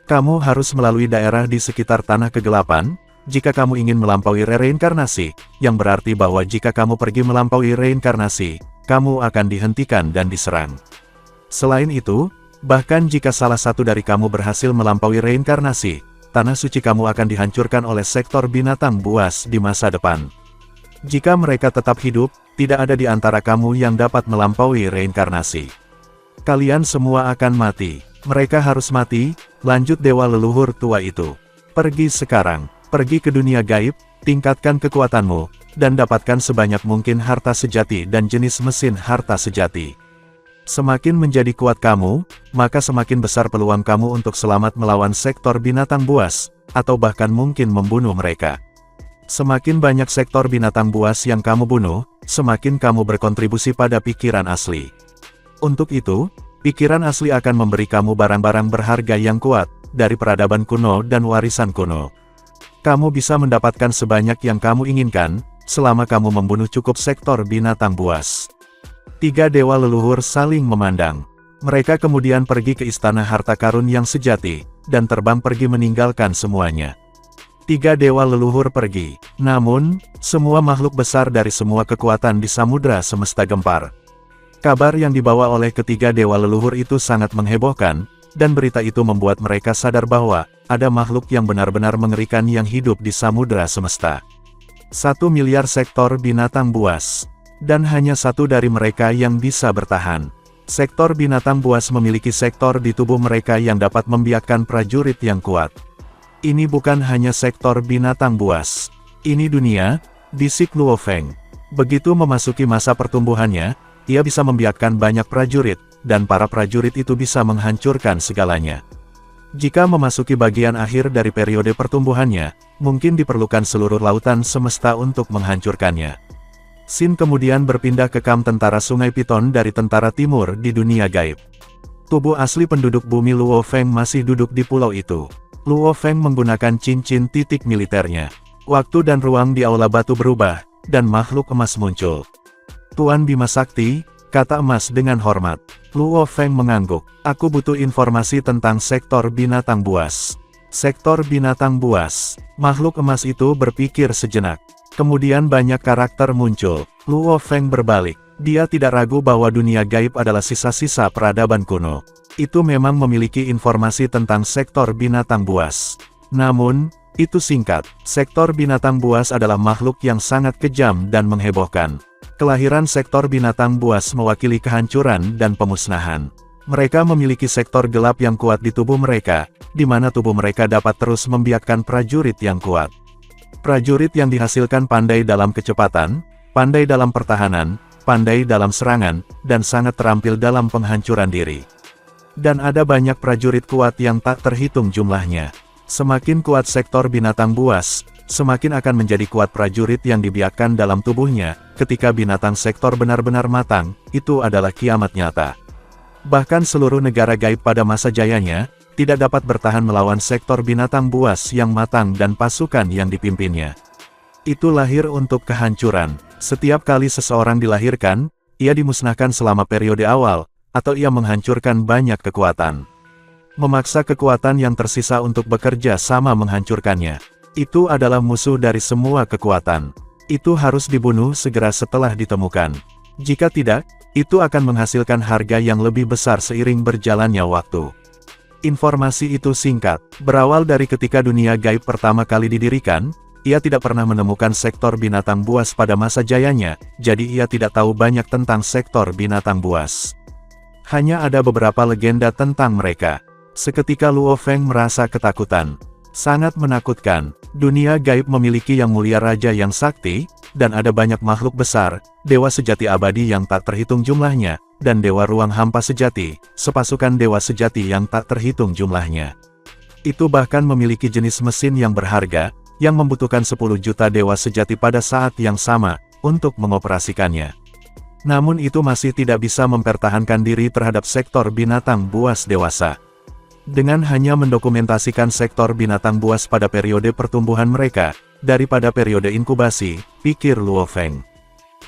Kamu harus melalui daerah di sekitar Tanah Kegelapan, jika kamu ingin melampaui reinkarnasi, yang berarti bahwa jika kamu pergi melampaui reinkarnasi, kamu akan dihentikan dan diserang. Selain itu, bahkan jika salah satu dari kamu berhasil melampaui reinkarnasi, tanah suci kamu akan dihancurkan oleh sektor binatang buas di masa depan. Jika mereka tetap hidup, tidak ada di antara kamu yang dapat melampaui reinkarnasi. Kalian semua akan mati. Mereka harus mati, lanjut dewa leluhur tua itu. Pergi sekarang, pergi ke dunia gaib, tingkatkan kekuatanmu, dan dapatkan sebanyak mungkin harta sejati dan jenis mesin harta sejati. Semakin menjadi kuat kamu, maka semakin besar peluang kamu untuk selamat melawan sektor binatang buas, atau bahkan mungkin membunuh mereka. Semakin banyak sektor binatang buas yang kamu bunuh, semakin kamu berkontribusi pada pikiran asli. Untuk itu, pikiran asli akan memberi kamu barang-barang berharga yang kuat, dari peradaban kuno dan warisan kuno. Kamu bisa mendapatkan sebanyak yang kamu inginkan, selama kamu membunuh cukup sektor binatang buas. Tiga dewa leluhur saling memandang. Mereka kemudian pergi ke istana harta karun yang sejati, dan terbang pergi meninggalkan semuanya. Tiga dewa leluhur pergi. Namun, semua makhluk besar dari semua kekuatan di samudra semesta gempar. Kabar yang dibawa oleh ketiga dewa leluhur itu sangat menghebohkan, dan berita itu membuat mereka sadar bahwa ada makhluk yang benar-benar mengerikan yang hidup di samudra semesta. 1 miliar sektor binatang buas. Dan hanya satu dari mereka yang bisa bertahan. Sektor binatang buas memiliki sektor di tubuh mereka yang dapat membiakkan prajurit yang kuat. Ini bukan hanya sektor binatang buas. Ini dunia, bisik Luo Feng. Begitu memasuki masa pertumbuhannya, ia bisa membiakkan banyak prajurit, dan para prajurit itu bisa menghancurkan segalanya. Jika memasuki bagian akhir dari periode pertumbuhannya, mungkin diperlukan seluruh lautan semesta untuk menghancurkannya. Xin kemudian berpindah ke kamp tentara Sungai Piton dari tentara timur di dunia gaib. Tubuh asli penduduk bumi Luo Feng masih duduk di pulau itu. Luo Feng menggunakan cincin titik militernya. Waktu dan ruang di aula batu berubah, dan makhluk emas muncul. Tuan Bima Sakti, kata emas dengan hormat. Luo Feng mengangguk. Aku butuh informasi tentang sektor binatang buas. Sektor binatang buas. Makhluk emas itu berpikir sejenak. Kemudian banyak karakter muncul. Luo Feng berbalik. Dia tidak ragu bahwa dunia gaib adalah sisa-sisa peradaban kuno. Itu memang memiliki informasi tentang sektor binatang buas. Namun, itu singkat. Sektor binatang buas adalah makhluk yang sangat kejam dan menghebohkan. Kelahiran sektor binatang buas mewakili kehancuran dan pemusnahan. Mereka memiliki sektor gelap yang kuat di tubuh mereka, di mana tubuh mereka dapat terus membiakkan prajurit yang kuat. Prajurit yang dihasilkan pandai dalam kecepatan, pandai dalam pertahanan, pandai dalam serangan, dan sangat terampil dalam penghancuran diri. Dan ada banyak prajurit kuat yang tak terhitung jumlahnya. Semakin kuat sektor binatang buas, semakin akan menjadi kuat prajurit yang dibiakkan dalam tubuhnya. Ketika binatang sektor benar-benar matang, itu adalah kiamat nyata. Bahkan seluruh negara gaib pada masa jayanya, tidak dapat bertahan melawan sektor binatang buas yang matang dan pasukan yang dipimpinnya. Itu lahir untuk kehancuran. Setiap kali seseorang dilahirkan, ia dimusnahkan selama periode awal, atau ia menghancurkan banyak kekuatan. Memaksa kekuatan yang tersisa untuk bekerja sama menghancurkannya. Itu adalah musuh dari semua kekuatan. Itu harus dibunuh segera setelah ditemukan. Jika tidak, itu akan menghasilkan harga yang lebih besar seiring berjalannya waktu. Informasi itu singkat, berawal dari ketika dunia gaib pertama kali didirikan, ia tidak pernah menemukan sektor binatang buas pada masa jayanya, jadi ia tidak tahu banyak tentang sektor binatang buas. Hanya ada beberapa legenda tentang mereka. Seketika Luo Feng merasa ketakutan. Sangat menakutkan, dunia gaib memiliki yang mulia raja yang sakti, dan ada banyak makhluk besar, dewa sejati abadi yang tak terhitung jumlahnya, dan dewa ruang hampa sejati, sepasukan dewa sejati yang tak terhitung jumlahnya. Itu bahkan memiliki jenis mesin yang berharga, yang membutuhkan 10 juta dewa sejati pada saat yang sama, untuk mengoperasikannya. Namun itu masih tidak bisa mempertahankan diri terhadap sektor binatang buas dewasa. Dengan hanya mendokumentasikan sektor binatang buas pada periode pertumbuhan mereka, daripada periode inkubasi, pikir Luo Feng.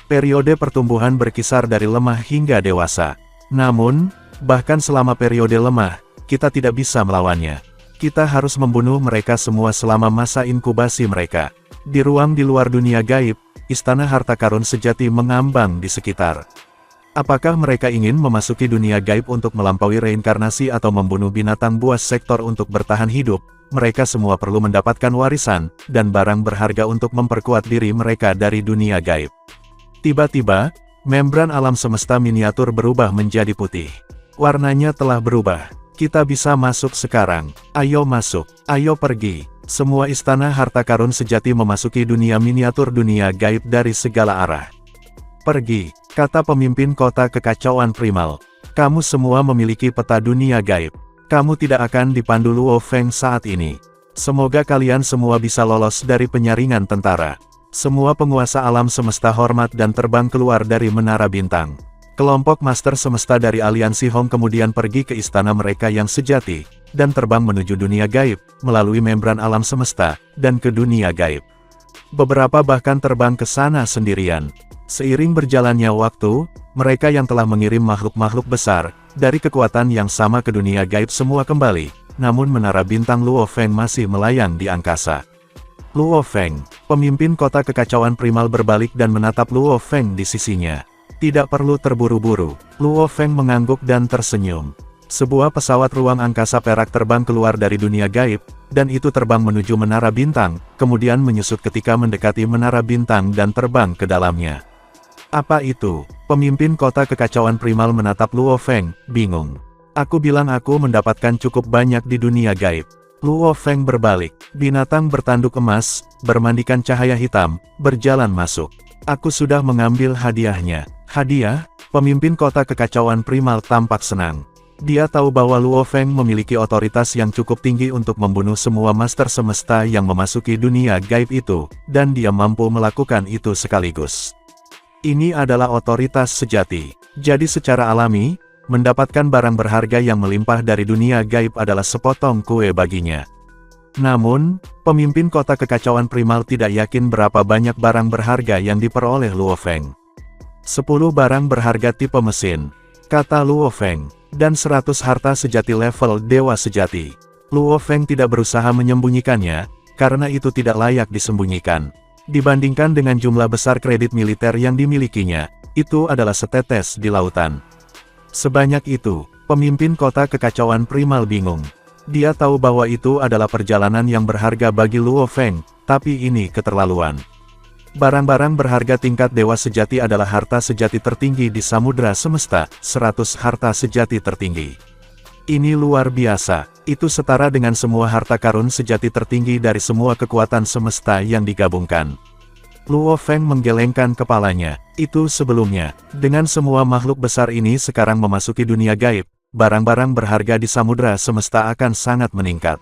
Periode pertumbuhan berkisar dari lemah hingga dewasa. Namun, bahkan selama periode lemah, kita tidak bisa melawannya. Kita harus membunuh mereka semua selama masa inkubasi mereka. Di ruang di luar dunia gaib, istana harta karun sejati mengambang di sekitar. Apakah mereka ingin memasuki dunia gaib untuk melampaui reinkarnasi atau membunuh binatang buas sektor untuk bertahan hidup? Mereka semua perlu mendapatkan warisan, dan barang berharga untuk memperkuat diri mereka dari dunia gaib. Tiba-tiba, membran alam semesta miniatur berubah menjadi putih. Warnanya telah berubah. Kita bisa masuk sekarang. Ayo masuk. Ayo pergi. Semua istana harta karun sejati memasuki dunia miniatur dunia gaib dari segala arah. Pergi, kata pemimpin kota kekacauan primal. Kamu semua memiliki peta dunia gaib. Kamu tidak akan dipandu Luo Feng saat ini. Semoga kalian semua bisa lolos dari penyaringan tentara. Semua penguasa alam semesta hormat dan terbang keluar dari menara bintang. Kelompok master semesta dari aliansi Hong kemudian pergi ke istana mereka yang sejati, dan terbang menuju dunia gaib, melalui membran alam semesta, dan ke dunia gaib. Beberapa bahkan terbang ke sana sendirian. Seiring berjalannya waktu, mereka yang telah mengirim makhluk-makhluk besar, dari kekuatan yang sama ke dunia gaib semua kembali, namun menara bintang Luo Feng masih melayang di angkasa. Luo Feng, pemimpin kota kekacauan primal berbalik dan menatap Luo Feng di sisinya. Tidak perlu terburu-buru, Luo Feng mengangguk dan tersenyum. Sebuah pesawat ruang angkasa perak terbang keluar dari dunia gaib, dan itu terbang menuju menara bintang, kemudian menyusut ketika mendekati menara bintang dan terbang ke dalamnya. Apa itu? Pemimpin kota kekacauan primal menatap Luo Feng, bingung. Aku bilang aku mendapatkan cukup banyak di dunia gaib. Luo Feng berbalik, binatang bertanduk emas, bermandikan cahaya hitam, berjalan masuk. Aku sudah mengambil hadiahnya. Hadiah? Pemimpin kota kekacauan primal tampak senang. Dia tahu bahwa Luo Feng memiliki otoritas yang cukup tinggi untuk membunuh semua master semesta yang memasuki dunia gaib itu, dan dia mampu melakukan itu sekaligus. Ini adalah otoritas sejati. Jadi secara alami, mendapatkan barang berharga yang melimpah dari dunia gaib adalah sepotong kue baginya. Namun, pemimpin kota kekacauan primal tidak yakin berapa banyak barang berharga yang diperoleh Luo Feng. 10 barang berharga tipe mesin, kata Luo Feng, dan 100 harta sejati level dewa sejati. Luo Feng tidak berusaha menyembunyikannya, karena itu tidak layak disembunyikan. Dibandingkan dengan jumlah besar kredit militer yang dimilikinya, itu adalah setetes di lautan. Sebanyak itu, pemimpin kota kekacauan primal bingung. Dia tahu bahwa itu adalah perjalanan yang berharga bagi Luo Feng, tapi ini keterlaluan. Barang-barang berharga tingkat dewa sejati adalah harta sejati tertinggi di samudera semesta, 100 harta sejati tertinggi. Ini luar biasa, itu setara dengan semua harta karun sejati tertinggi dari semua kekuatan semesta yang digabungkan. Luo Feng menggelengkan kepalanya. Itu sebelumnya, dengan semua makhluk besar ini sekarang memasuki dunia gaib, barang-barang berharga di samudera semesta akan sangat meningkat.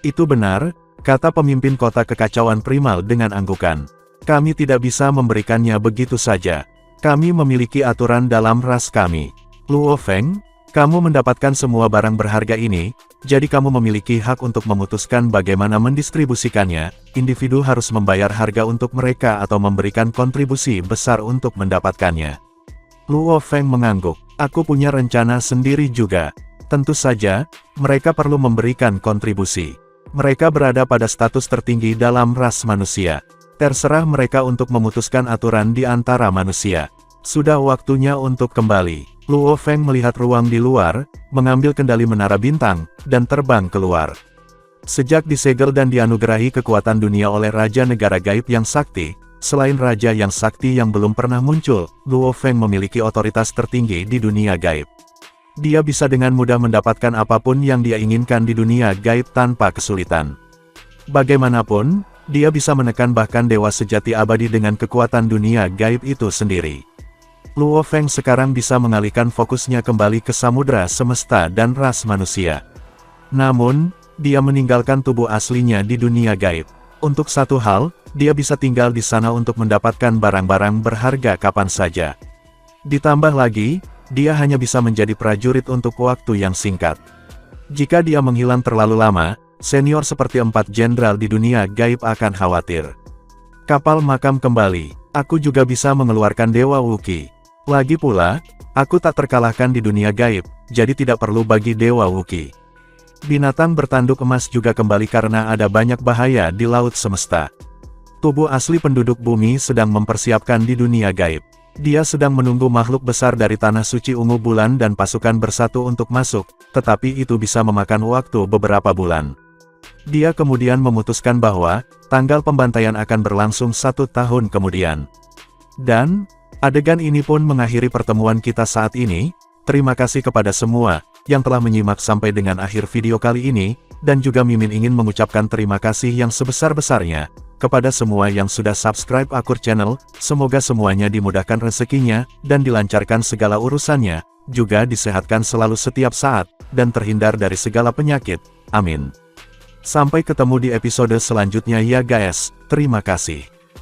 Itu benar, kata pemimpin kota kekacauan primal dengan anggukan. Kami tidak bisa memberikannya begitu saja. Kami memiliki aturan dalam ras kami. Luo Feng, kamu mendapatkan semua barang berharga ini, jadi kamu memiliki hak untuk memutuskan bagaimana mendistribusikannya. Individu harus membayar harga untuk mereka atau memberikan kontribusi besar untuk mendapatkannya. Luo Feng mengangguk. Aku punya rencana sendiri juga. Tentu saja, mereka perlu memberikan kontribusi. Mereka berada pada status tertinggi dalam ras manusia. Terserah mereka untuk memutuskan aturan di antara manusia. Sudah waktunya untuk kembali. Luo Feng melihat ruang di luar, mengambil kendali menara bintang, dan terbang keluar. Sejak disegel dan dianugerahi kekuatan dunia oleh Raja Negara Gaib yang sakti, selain Raja yang sakti yang belum pernah muncul, Luo Feng memiliki otoritas tertinggi di dunia gaib. Dia bisa dengan mudah mendapatkan apapun yang dia inginkan di dunia gaib tanpa kesulitan. Bagaimanapun, dia bisa menekan bahkan dewa sejati abadi dengan kekuatan dunia gaib itu sendiri. Luo Feng sekarang bisa mengalihkan fokusnya kembali ke samudera semesta dan ras manusia. Namun, dia meninggalkan tubuh aslinya di dunia gaib. Untuk satu hal, dia bisa tinggal di sana untuk mendapatkan barang-barang berharga kapan saja. Ditambah lagi, dia hanya bisa menjadi prajurit untuk waktu yang singkat. Jika dia menghilang terlalu lama, senior seperti 4 jenderal di dunia gaib akan khawatir. Kapal makam kembali. Aku juga bisa mengeluarkan Dewa Wuki. Lagi pula, aku tak terkalahkan di dunia gaib, jadi tidak perlu bagi Dewa Wuki. Binatang bertanduk emas juga kembali karena ada banyak bahaya di laut semesta. Tubuh asli penduduk bumi sedang mempersiapkan di dunia gaib. Dia sedang menunggu makhluk besar dari tanah suci ungu bulan dan pasukan bersatu untuk masuk, tetapi itu bisa memakan waktu beberapa bulan. Dia kemudian memutuskan bahwa, tanggal pembantaian akan berlangsung 1 tahun kemudian. Dan, adegan ini pun mengakhiri pertemuan kita saat ini. Terima kasih kepada semua yang telah menyimak sampai dengan akhir video kali ini, dan juga Mimin ingin mengucapkan terima kasih yang sebesar-besarnya kepada semua yang sudah subscribe Akur Channel. Semoga semuanya dimudahkan rezekinya, dan dilancarkan segala urusannya, juga disehatkan selalu setiap saat, dan terhindar dari segala penyakit. Amin. Sampai ketemu di episode selanjutnya ya guys, terima kasih.